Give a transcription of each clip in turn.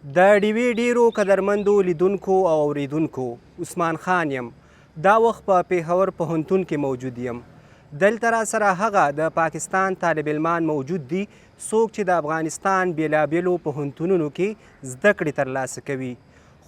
د ډیوې ډیرو قدرمندو لیدونکو او اوریدونکو عثمان خان یم. دا وخت په پیښور پوهنتون کې موجود یم. دلته راسره هغه د پاکستان طالب علمان موجود دي څوک چې د افغانستان بیلابیلو پوهنتونونو کې زده کړې ترلاسه کوي.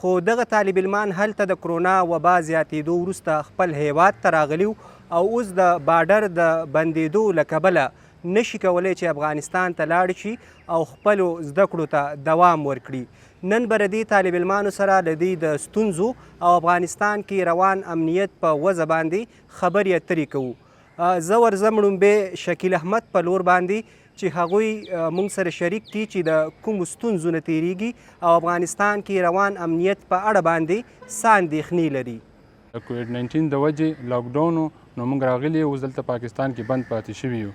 خو دغه طالب علمان هلته د کرونا وبا زیاتېدو وروسته خپل هیواد ته راغلي او اوس د بارډر د بندېدو له کبله نشي کولی چې افغانستان ته لاړ شي او خپلو زده کړو ته دوام ورکړي. نن به د دې طالب علمانو سره د دوی د ستونزو او افغانستان کې روان امنیت په وضع باندې خبرې اترې کوو. زه ورځم لومبې شکیل احمد په لور باندې چې هغوی موږ سره شریک دي چې د کومو ستونزو نه تیریږي او افغانستان کې روان امنیت په اړه باندې څه اندېښنې لري. د کووډ 19 د وجې لاکډاون نو موږ راغلي اوس دلته پاکستان کې بند پاتې شوي یو.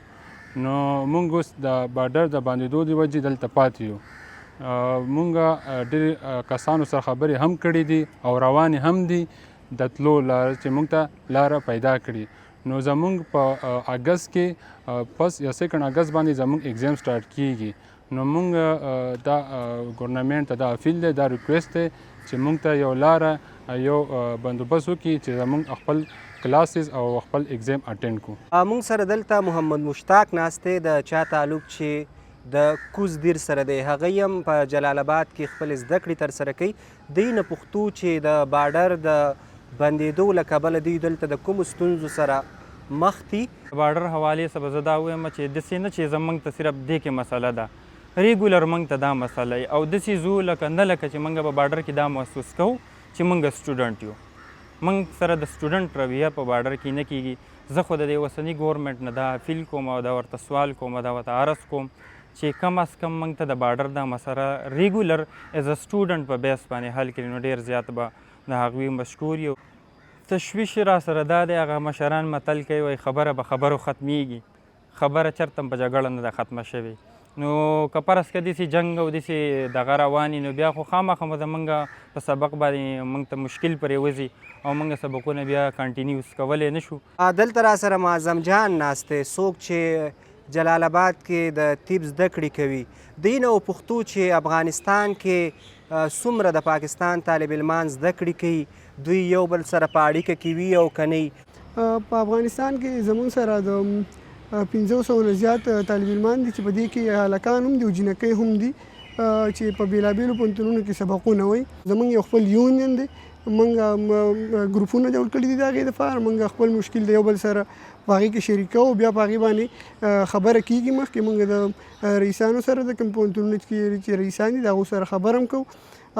نو موږ اوس د بارډر د بندېدو د وجې دلته پاتې یو. موږ ډېر کسانو سره خبرې هم کړي دي او روانې هم دي د تلو لاره چې موږ ته لاره پیدا کړي. نو زموږ په اګست کې پس یا سیکنډ اګست باندې زموږ اگزام سټارټ کیږي. نو موږ دا ګورنمنټ ته دا اپیل دی، دا ریکویسټ دی چې موږ ته یو لاره یو بندوبست وکړي چې زموږ خپل کلاسز او خپل اگزام اټینډ کړو. موږ سره دلته محمد مشتاق ناست دی د چا تعلق چې د کوز دیر سره دی. هغه هم په جلال آباد کې خپل زده کړې ترسره کوي. دوی نه پوښتو چې د بارډر د بندېدو له کبله دوی دلته د کومو ستونزو سره مخ دي. بارډر حوالې څخه به زه دا ووایم چې داسې نه چې زموږ ته صرف دې کې مسله ده، ریګولر موږ ته دا مسله وي او داسې ځو لکه نه لکه چې موږ په بارډر کې دا محسوس کوو چې موږ سټوډنټ یو. موږ سره د سټوډنټ رویه په بارډر کې نه کیږي. زه خو د دې اوسني ګورنمنټ نه دا اپیل کوم او دا ورته سوال کوم، دا ورته عرض کوم چې کم از کم موږ ته د بارډر دا مسله ریګولر ایز ا سټوډنټ په بیس باندې حل کړي نو ډېر زیات به د هغوی مشکور یو. تشویش را سره دا دی، هغه مشران متل کوي وایي خبره به خبرو ختمیږي، خبره چېرته هم په جګړه نه ده ختمه شوې. نو که فرض که داسې جنګ او داسې دغه روان وي نو بیا خو خامخا زموږ په سبق باندې موږ ته مشکل پرې وځي او موږ سبقونه بیا کنټینیوس کولی نه شو. دلته را سره معظم جان ناست دی څوک چې جلال آباد کې د طب زده کړې کوي. دوی نه وپوښتو چې افغانستان کې څومره د پاکستان طالب علمان زده کړې کوي، دوی یو بل سره په اړیکه کې وي او که نه. په افغانستان کې زموږ سره د 500 نه زیات طالب علمان دي چې په دې کې هلکان هم دي او جینکۍ هم دي چې په بیلابیلو پوهنتونونو کې سبقونه وایي. زموږ یو خپل یونین دی، موږ ګروپونه جوړ کړي دي د هغې دپاره. موږ خپل مشکل د یو بل سره په هغې کې شریکوو، بیا په هغې باندې خبره کېږي. مخکې موږ د رئیسانو سره د کوم پوهنتونونو چې رئیسان دي د هغو سره خبره هم کوو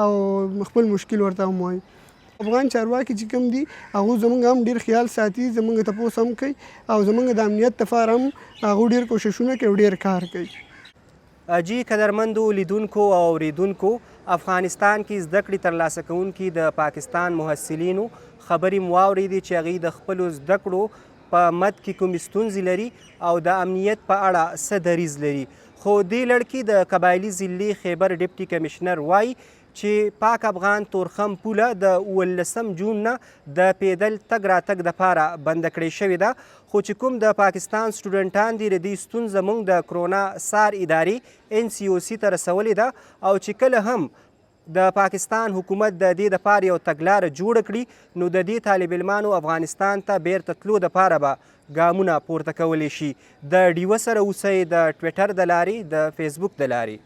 او خپل مشکل ورته هم وایو. افغان چارواکي چې کوم دي هغو زموږ هم ډېر خیال ساتي، زموږ تپوس هم کوي او زموږ د امنیت لپاره هم هغو ډېر کوششونه کوي او ډېر کار کوي. جی قدرمندو لیدونکو او اوریدونکو، افغانستان کې زده کړې ترلاسه کوونکي د پاکستان محصلینو خبرې مو واورېدې چې هغوی د خپلو زده کړو په مد کې کومې ستونزې لري او د امنیت په اړه څه دریځ لري. خو دې لړکې د قبایلي ضلعې خیبر ډپټي کمیشنر وایي چې پاک افغان تورخم پوله د 19 جون نه د پیدل تګ راتګ دپاره بنده کړې شوې ده. خو چې کوم د پاکستان سټوډنټان دي د دې ستونزه موږ د کرونا سار ادارې NCOC ته رسولې ده او چې کله هم د پاکستان حکومت د دې دپاره یو تګلاره جوړه کړي نو د دې طالب علمانو افغانستان ته بیرته تلو دپاره به ګامونه پورته کولی شي. د ډیوه سره اوسئ د ټویټر د لارې، د فیسبوک د لارې.